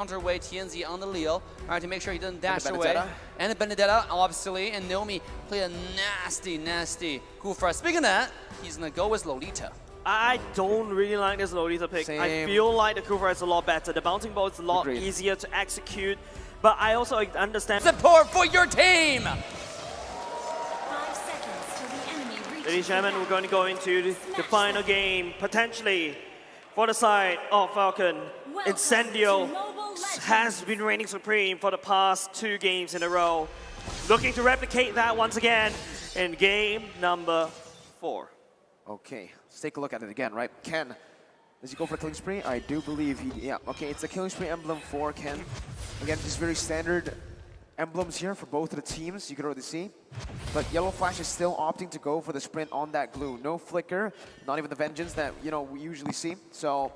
counterway TNZ on the Leo, all right, to make sure he doesn't dash away. And the Benedetta, obviously, and Naomi play a nasty Kufra. Speaking of that, he's gonna go with Lolita. I don't really like this Lolita pick. Same. I feel like the Kufra is a lot better. The bouncing ball is a lot easier to execute, but I also understand. Support for your team! 5 seconds till the enemy reaches. Ladies and gentlemen, we're going to go into the final game, potentially, for the side of Falcon. Incendio has been reigning supreme for the past 2 games in a row. Looking to replicate that once again in game number 4. Okay, let's take a look at it again, right? Ken, does he go for a killing spree? I do believe he, yeah. Okay, it's a killing spree emblem for Ken. Again, just very standard emblems here for both of the teams, you can already see. But Yellow Flash is still opting to go for the sprint on that glue. No flicker, not even the vengeance that, you know, we usually see. So,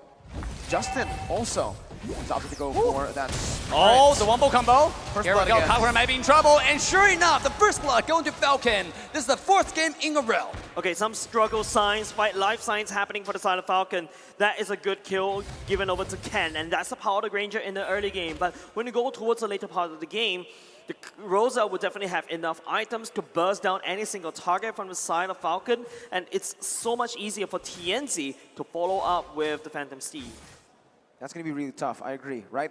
Justin also is opting to go for that sprint. Oh, the wombo combo. Here we go, again. Kagura might be in trouble, and sure enough, the first blood going to Falcon. This is the 4th game in a row. Okay, some struggle signs, fight life signs happening for the side of Falcon. That is a good kill given over to Ken, and that's the power of the Granger in the early game. But when you go towards the later part of the game, the Rosa will definitely have enough items to burst down any single target from the side of Falcon, and it's so much easier for TNZ to follow up with the Phantom Steed. That's going to be really tough, I agree, right?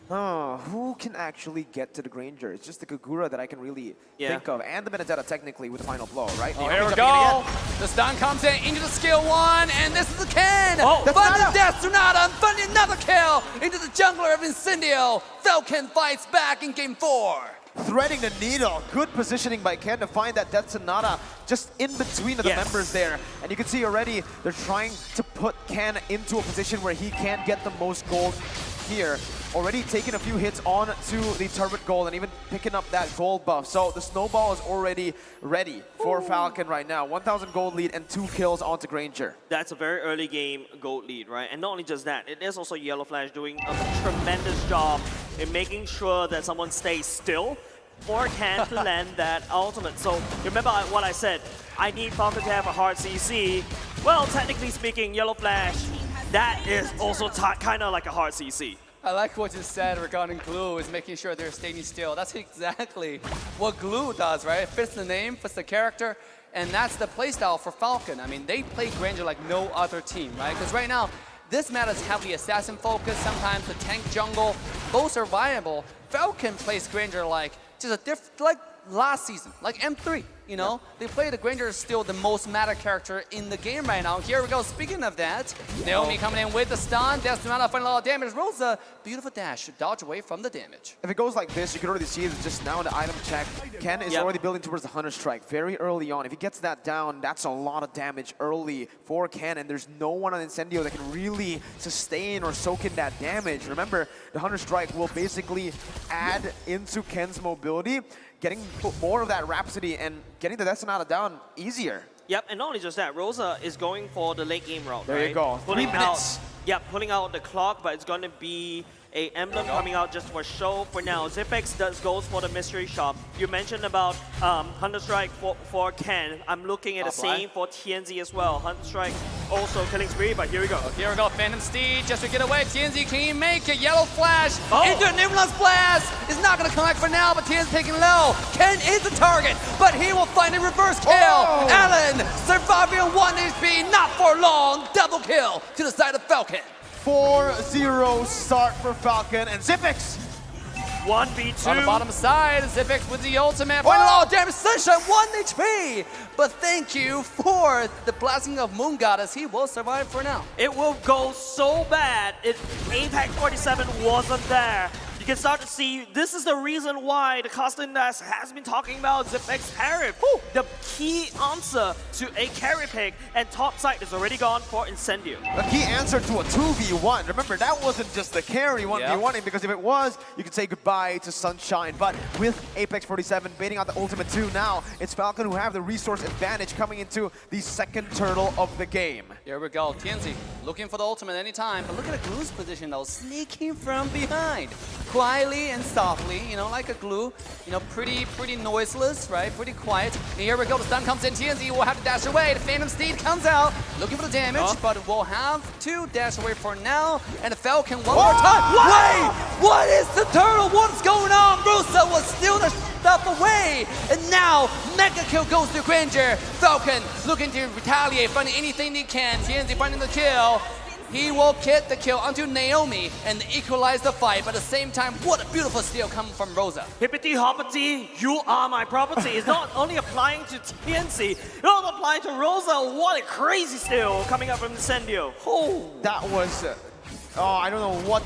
Oh, who can actually get to the Granger? It's just the Kagura that I can really think of, and the Benedetta technically with the final blow, right? Oh, here we go. The stun comes in into the skill 1, and this is the Ken. Funded Death Sonata, and funding another kill into the jungler of Incendio. Falcon fights back in game 4. Threading the needle. Good positioning by Ken to find that Death Sonata just in between of the members there. And you can see already they're trying to put Ken into a position where he can get the most gold here. Already taking a few hits on to the turret gold and even picking up that gold buff. So the snowball is already ready for Falcon right now. 1,000 gold lead and 2 kills onto Granger. That's a very early game gold lead, right? And not only just that, it is also Yellow Flash doing a tremendous job in making sure that someone stays still for Ken to land that ultimate. So remember what I said, I need Falcon to have a hard CC. Well, technically speaking, Yellow Flash, that is also kind of like a hard CC. I like what you said regarding glue, is making sure they're staying still. That's exactly what glue does, right? It fits the name, fits the character, and that's the playstyle for Falcon. I mean, they play Granger like no other team, right? Because right now, this meta is heavily assassin focused, sometimes the tank jungle, both are viable. Falcon plays Granger like just a like last season, like M3, you know? They play the Granger is still the most meta character in the game right now. Here we go, speaking of that, Naomi coming in with the stun, Death Sonata finding a lot of damage. Rosa, beautiful dash to dodge away from the damage. If it goes like this, you can already see it just now in the item check. Ken is already building towards the Hunter Strike very early on. If he gets that down, that's a lot of damage early for Ken, and there's no one on Incendio that can really sustain or soak in that damage. Remember, the Hunter Strike will basically add into Ken's mobility, getting more of that Rhapsody and getting the Death Sonata down easier. Yep, and not only just that, Rosa is going for the late game route, There you go, 3 minutes. Pulling out the clock, but it's going to be a emblem coming out just for show for now. Zipex goes for the mystery shop. You mentioned about Hunter Strike for Ken. I'm looking at the same for TNZ as well. Hunter Strike also killing spree, but here we go. Here we go, Phantom Steed just to get away. TNZ, can he make it? Yellow Flash into an Nimblance Blast. It's not going to connect for now, but TNZ taking low. Ken is the target, but he will find a reverse kill. Allen surviving 1 HP, not for long. Double kill to the side of Falcon. 4-0 start for Falcon, and Zipex 1v2. On the bottom side, Zipex with the ultimate. Oh, damage, Sunshine, 1 HP. But thank you for the blessing of Moon Goddess. He will survive for now. It will go so bad if Apex 47 wasn't there. You can start to see, this is the reason why the Costin has been talking about Zipex carry. The key answer to a carry pick, and top side is already gone for Incendio. A key answer to a 2v1. Remember, that wasn't just the carry 1v1, because if it was, you could say goodbye to Sunshine. But with Apex 47 baiting out the ultimate 2 now, it's Falcon who have the resource advantage coming into the second turtle of the game. Here we go, TNZ looking for the ultimate anytime, but look at the Glue's position though, sneaking from behind. quietly and softly, you know, like a glue, you know, pretty noiseless, right? Pretty quiet. And here we go, the stun comes in, TNZ will have to dash away. The Phantom Steed comes out, looking for the damage, but will have to dash away for now. And the Falcon one more time. Wait! What is the turtle? What's going on? Rosa was steal the stuff away. And now, Mega Kill goes to Granger. Falcon looking to retaliate, finding anything he can. TNZ finding the kill. He will get the kill onto Naomi and equalize the fight, but at the same time, what a beautiful steal coming from Rosa. Hippity hoppity, you are my property. It's not only applying to TNC, it's also applying to Rosa. What a crazy steal coming up from Incendio. Oh, that was, I don't know what,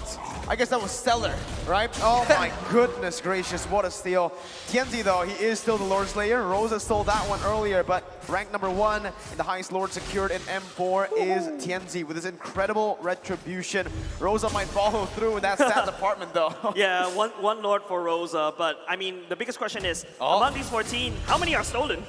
I guess that was stellar, right? Oh my goodness gracious, what a steal. TNZ though, he is still the Lord Slayer. Rosa stole that one earlier, but rank number 1 and the highest Lord secured in M4 is TNZ with his incredible retribution. Rosa might follow through in that stat department though. Yeah, one Lord for Rosa, but I mean, the biggest question is, among these 14, how many are stolen?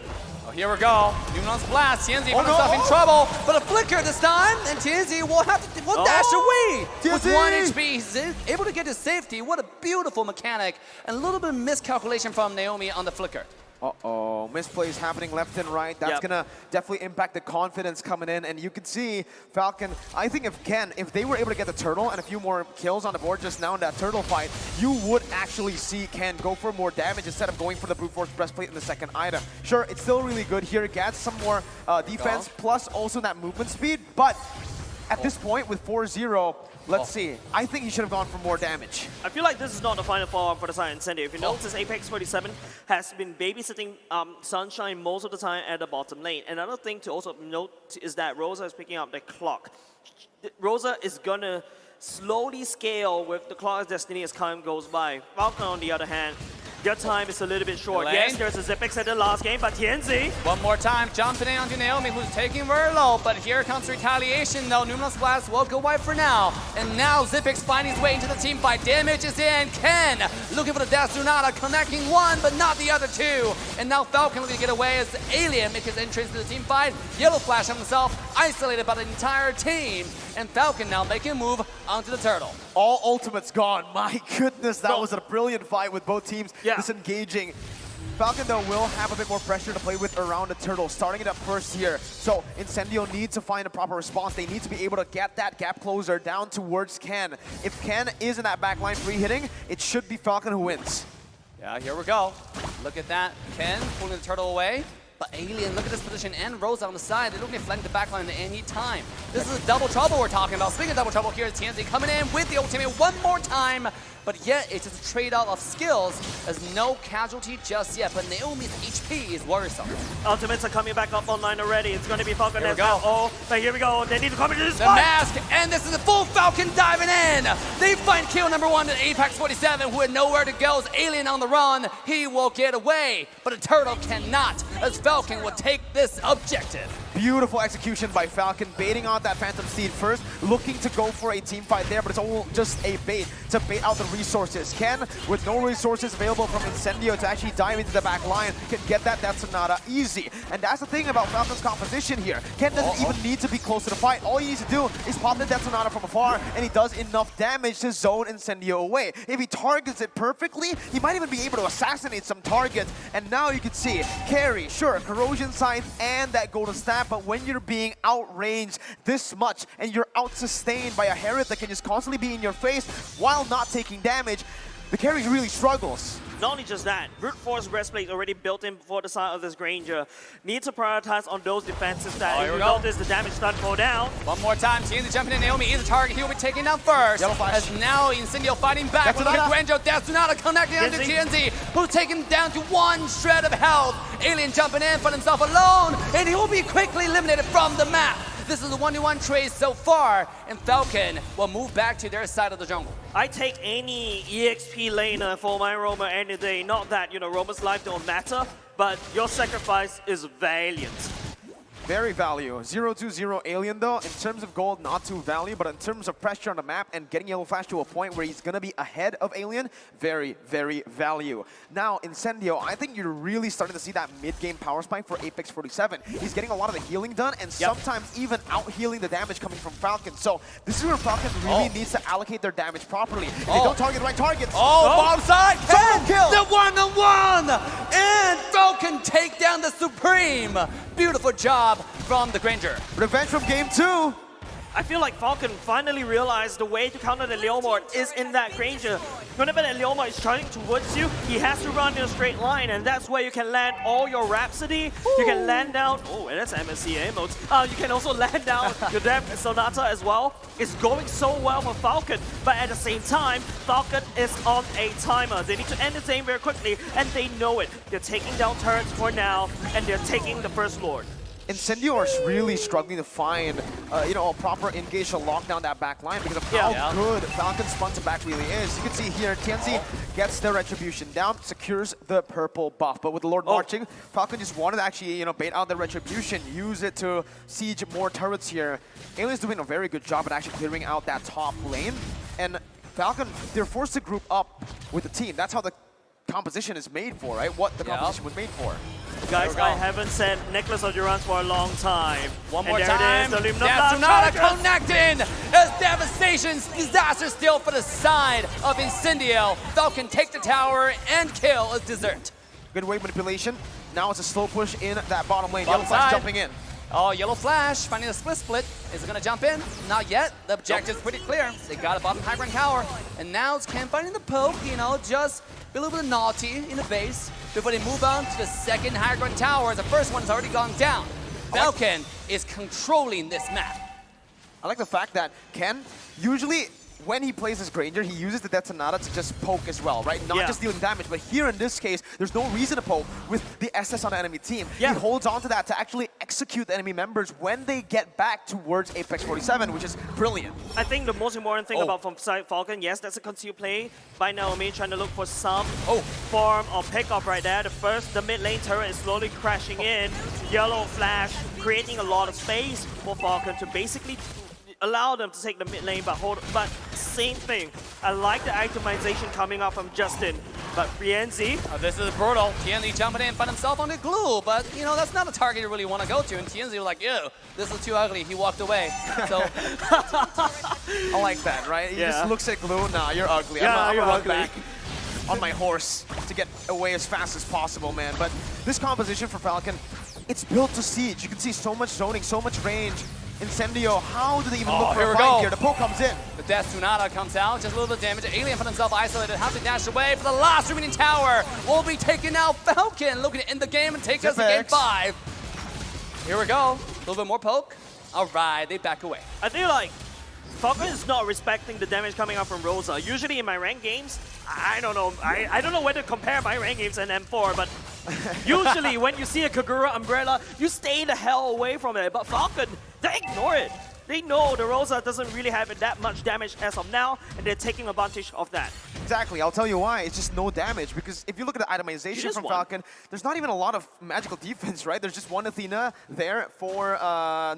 Oh, here we go. Numenon's blast. TNZ found himself in trouble, but a flicker this time, and TNZ will have to dash away. With 1 HP, he's able to get to safety. What a beautiful mechanic, and a little bit of miscalculation from Naomi on the flicker. Uh-oh, misplays happening left and right. That's gonna definitely impact the confidence coming in. And you can see Falcon, I think if they were able to get the turtle and a few more kills on the board just now in that turtle fight, you would actually see Ken go for more damage instead of going for the brute force breastplate in the second item. Sure, it's still really good here. It gets some more defense, plus also that movement speed. But at this point with 4-0, let's see. I think he should have gone for more damage. I feel like this is not the final fall for the side Incendio. If you notice, Apex 47 has been babysitting Sunshine most of the time at the bottom lane. Another thing to also note is that Rosa is picking up the clock. Rosa is gonna slowly scale with the clock's destiny as time goes by. Falcon, on the other hand, their time is a little bit short. Yes, there's a Zipex at the last game, but TNZ. One more time, jumping in onto Naomi, who's taking very low, but here comes retaliation though. Numenon's blast will go wide for now. And now Zipex finding his way into the team fight. Damage is in. Ken looking for the Death Sonata, connecting one, but not the other two. And now Falcon looking to get away as Alien makes his entrance to the team fight. Yellow Flash on himself, isolated by the entire team. And Falcon now making a move onto the turtle. All ultimates gone. My goodness, that was a brilliant fight with both teams disengaging. Falcon, though, will have a bit more pressure to play with around the turtle, starting it up first here. So Incendio needs to find a proper response. They need to be able to get that gap closer down towards Ken. If Ken is in that backline free hitting, it should be Falcon who wins. Yeah, here we go. Look at that. Ken pulling the turtle away. But Alien, look at this position, and Rosa on the side. They're looking to flank the backline at any time. This is a double trouble we're talking about. Speaking of double trouble, here's TNZ coming in with the ultimate one more time. But yet, it's just a trade-off of skills. There's no casualty just yet, but Naomi's HP is worrisome. Ultimates are coming back up online already. It's going to be Falcon Here we as go. well. But here we go. They need to come into this The fight. mask, and this is a full Falcon diving in. They find kill number 1 at Apex 47, who had nowhere to go. As Alien on the run, he will get away, but a turtle cannot, as Falcon will take this objective. Beautiful execution by Falcon, baiting out that Phantom Steed first, looking to go for a team fight there, but it's all just a bait to bait out the resources. Ken, with no resources available from Incendio to actually dive into the back line, can get that Death Sonata easy. And that's the thing about Falcon's composition here. Ken doesn't even need to be close to the fight. All he needs to do is pop the Death Sonata from afar, and he does enough damage to zone Incendio away. If he targets it perfectly, he might even be able to assassinate some targets. And now you can see, carry, sure, Corrosion Scythe and that Golden Staff, but when you're being outranged this much and you're out-sustained by a Herod that can just constantly be in your face while not taking damage, the carry really struggles. Not only just that, brute force breastplate already built in before the side of this Granger. Need to prioritize on those defenses that if you notice the damage start to go down. One more time, TNZ jumping in. Naomi is a target. He will be taken down first. Yellow Flash. As now Incendio fighting back. Look at Granger. Death Sonata connecting onto TNZ, who's taken down to 1 shred of health. Alien jumping in, but himself alone, and he will be quickly eliminated from the map. This is a 1-1 trade so far, and Falcon will move back to their side of the jungle. I take any EXP laner for my Roamer any day. Not that, Roamer's life don't matter, but your sacrifice is valiant. Very value. 0-2-0 Alien though, in terms of gold, not too value, but in terms of pressure on the map and getting Yellow Flash to a point where he's gonna be ahead of Alien, very, very value. Now, Incendio, I think you're really starting to see that mid-game power spike for Apex 47. He's getting a lot of the healing done and sometimes even out-healing the damage coming from Falcon. So this is where Falcon really needs to allocate their damage properly. They don't target the right targets. Bomb side, Ken, kill. the one-on-one! And Falcon take down the Supreme. Beautiful job from the Granger. Revenge from game 2. I feel like Falcon finally realized the way to counter the Leomord is in that Granger. Whenever that Leomord is charging towards you, he has to run in a straight line, and that's where you can land all your Rhapsody. You can land down, and that's MSCA emotes. You can also land down your Death Sonata as well. It's going so well for Falcon, but at the same time, Falcon is on a timer. They need to end the game very quickly, and they know it. They're taking down turrets for now, and they're taking the first Lord. Incendio are really struggling to find, a proper engage to lock down that back line because of how good Falcon's front to back really is. You can see here, TNC gets the Retribution down, secures the purple buff. But with the Lord marching, Falcon just wanted to actually, bait out the Retribution, use it to siege more turrets here. Alien's doing a very good job at actually clearing out that top lane. And Falcon, they're forced to group up with the team. That's how the composition is made for, right? What the composition was made for. Guys, I haven't said Necklace of Durance for a long time. One more and time. There it is, the Death Sonata connecting. As devastation, disaster still for the side of Incendio. Falcon take the tower and kill as dessert. Good wave manipulation. Now it's a slow push in that bottom lane. Bottom Yellow Flash side. jumping in. Yellow Flash finding a split. Is it gonna jump in? Not yet. The objective's pretty clear. They got a bottom high ground tower. And now it's Cam finding the poke, just a little bit of naughty in the base before they move on to the second high ground tower. The first one has already gone down. Falcon is controlling this map. I like the fact that Ken, usually when he plays as Granger, he uses the Death Sonata to just poke as well, right? Not just dealing damage, but here in this case, there's no reason to poke with the SS on the enemy team. He holds on to that to actually execute the enemy members when they get back towards Apex 47, which is brilliant. I think the most important thing about from side Falcon, yes, that's a concealed play by Naomi, trying to look for some form of pickup right there. The mid lane turret is slowly crashing in. Yellow Flash creating a lot of space for Falcon to basically allow them to take the mid lane, but same thing. I like the itemization coming up from Justin, but Rienzi. This is brutal. TNZ jumping in, find himself on the glue, but that's not a target you really want to go to. And TNZ was like, ew, this is too ugly. He walked away. So I like that, right? He just looks at glue. Nah, you're ugly. I'm gonna run back on my horse to get away as fast as possible, man. But this composition for Falcon, it's built to siege. You can see so much zoning, so much range. Incendio, how do they even look for a fight here? The poke comes in. The Death Sonata comes out, just a little bit of damage. Alien found himself isolated, has to dash away for the last remaining tower. Will be taking out Falcon, looking to end the game and take us to game 5. Here we go, a little bit more poke. All right, they back away. I feel like Falcon is not respecting the damage coming out from Rosa. Usually in my ranked games, I don't know. I don't know whether to compare my ranked games and M4, but usually when you see a Kagura Umbrella, you stay the hell away from it. But Falcon, they ignore it. They know the Rosa doesn't really have that much damage as of now, and they're taking advantage of that. Exactly, I'll tell you why. It's just no damage, because if you look at the itemization from Falcon, there's not even a lot of magical defense, right? There's just one Athena there for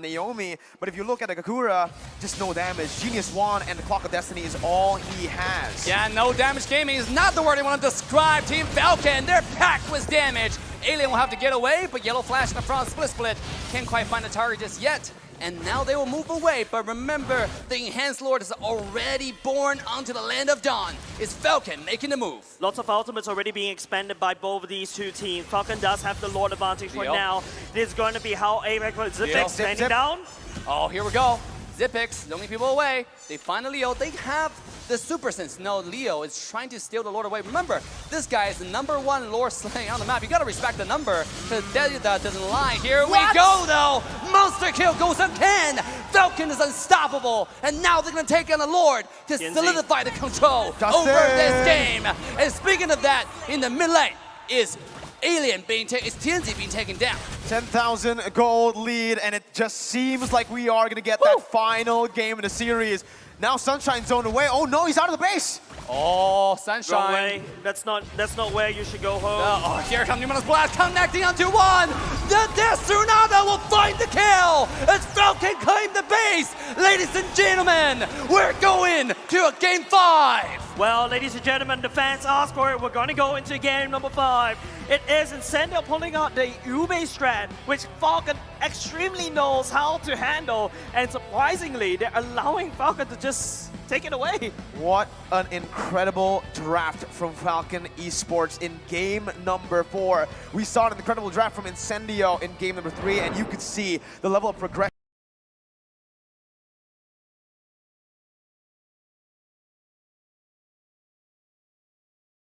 Naomi, but if you look at the Kakura, just no damage. Genius Wand and the Clock of Destiny is all he has. Yeah, no damage gaming is not the word I want to describe Team Falcon. They're packed with damage. Alien will have to get away, but Yellow Flash in the front, split. Can't quite find the target just yet. And now they will move away, but remember, the Enhanced Lord is already born onto the Land of Dawn. It's Falcon making the move. Lots of ultimates already being expanded by both of these two teams. Falcon does have the Lord advantage for now. This is going to be how Apex Zipix standing down. Oh, here we go. Zipix, the only people away. They find a Leo. They have the Super Sense. No, Leo is trying to steal the Lord away. Remember, this guy is the #1 Lord slaying on the map. You gotta respect the number, because that doesn't lie. Here we go, though. Monster kill goes on Ken. Falcon is unstoppable, and now they're gonna take on the Lord to solidify the control over this game. And speaking of that, in the mid lane is Alien is TNZ being taken down. 10,000 gold lead, and it just seems like we are gonna get that final game in the series. Now Sunshine zoned away. Oh no, he's out of the base. Oh, Oh, Wrong Sunshine. way. That's not where you should go home. Oh, here comes Numero's Blast connecting onto one. The Desunada will find the kill as Falcon claim the base. Ladies and gentlemen, we're going to a game 5. Well, ladies and gentlemen, the fans asked for it. We're going to go into game number 5. It is Incendio pulling out the Ube strat, which Falcon extremely knows how to handle. And surprisingly, they're allowing Falcon to just take it away. What an incredible draft from Falcon Esports in game number 4. We saw an incredible draft from Incendio in game number 3, and you could see the level of progression